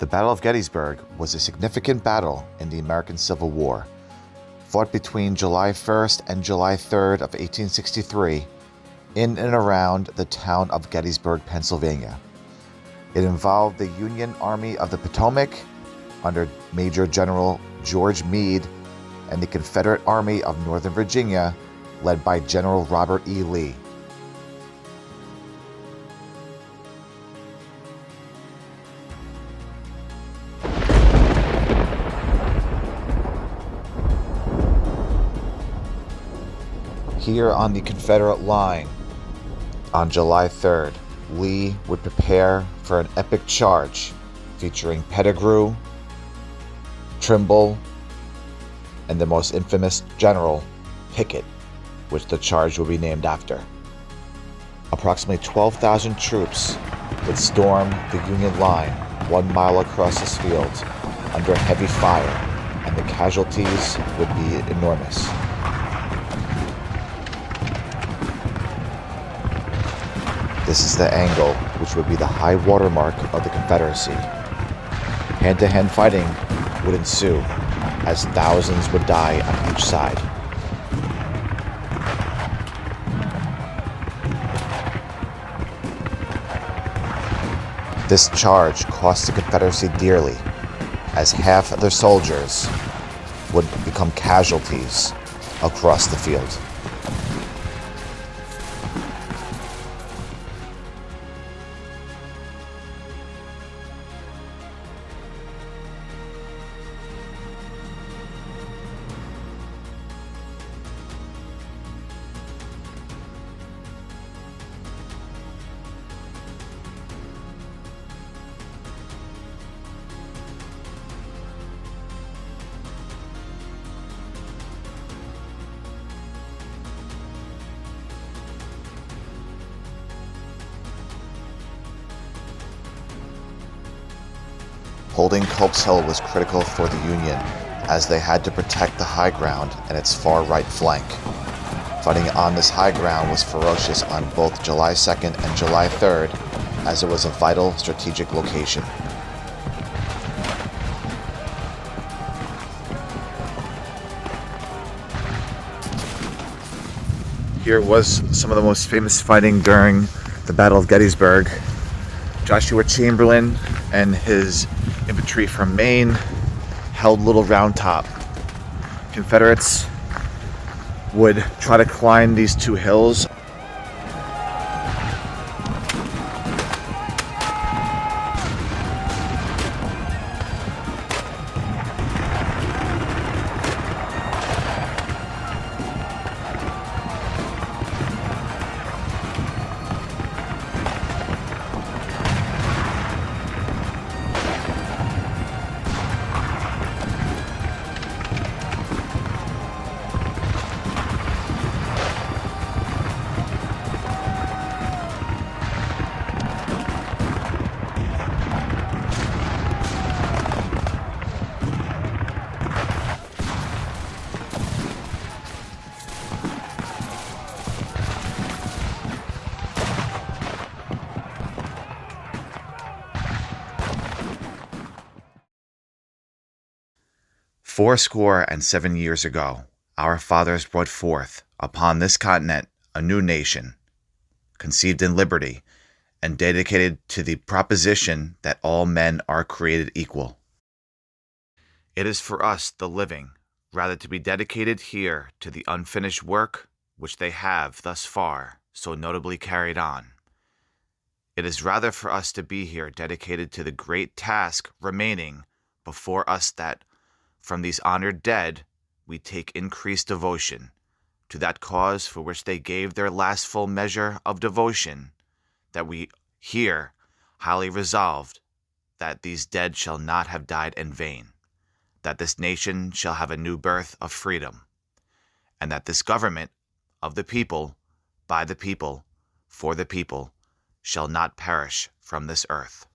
The Battle of Gettysburg was a significant battle in the American Civil War, fought between July 1st and July 3rd of 1863 in and around the town of Gettysburg, Pennsylvania. It involved the Union Army of the Potomac under Major General George Meade and the Confederate Army of Northern Virginia led by General Robert E. Lee. Here on the Confederate line, on July 3rd, Lee would prepare for an epic charge featuring Pettigrew, Trimble, and the most infamous general, Pickett, which the charge will be named after. Approximately 12,000 troops would storm the Union line 1 mile across this field under heavy fire, and the casualties would be enormous. This is the angle which would be the high watermark of the Confederacy. Hand-to-hand fighting would ensue as thousands would die on each side. This charge cost the Confederacy dearly, as half of their soldiers would become casualties across the field. Holding Culp's Hill was critical for the Union, as they had to protect the high ground and its far right flank. Fighting on this high ground was ferocious on both July 2nd and July 3rd, as it was a vital strategic location. Here was some of the most famous fighting during the Battle of Gettysburg. Joshua Chamberlain and his infantry from Maine held Little Round Top. Confederates would try to climb these two hills. Fourscore and 7 years ago, our fathers brought forth upon this continent a new nation, conceived in liberty and dedicated to the proposition that all men are created equal. It is for us, the living, rather to be dedicated here to the unfinished work which they have thus far so notably carried on. It is rather for us to be here dedicated to the great task remaining before us, that from these honored dead we take increased devotion to that cause for which they gave their last full measure of devotion, that we here highly resolved that these dead shall not have died in vain, that this nation shall have a new birth of freedom, and that this government of the people, by the people, for the people, shall not perish from this earth.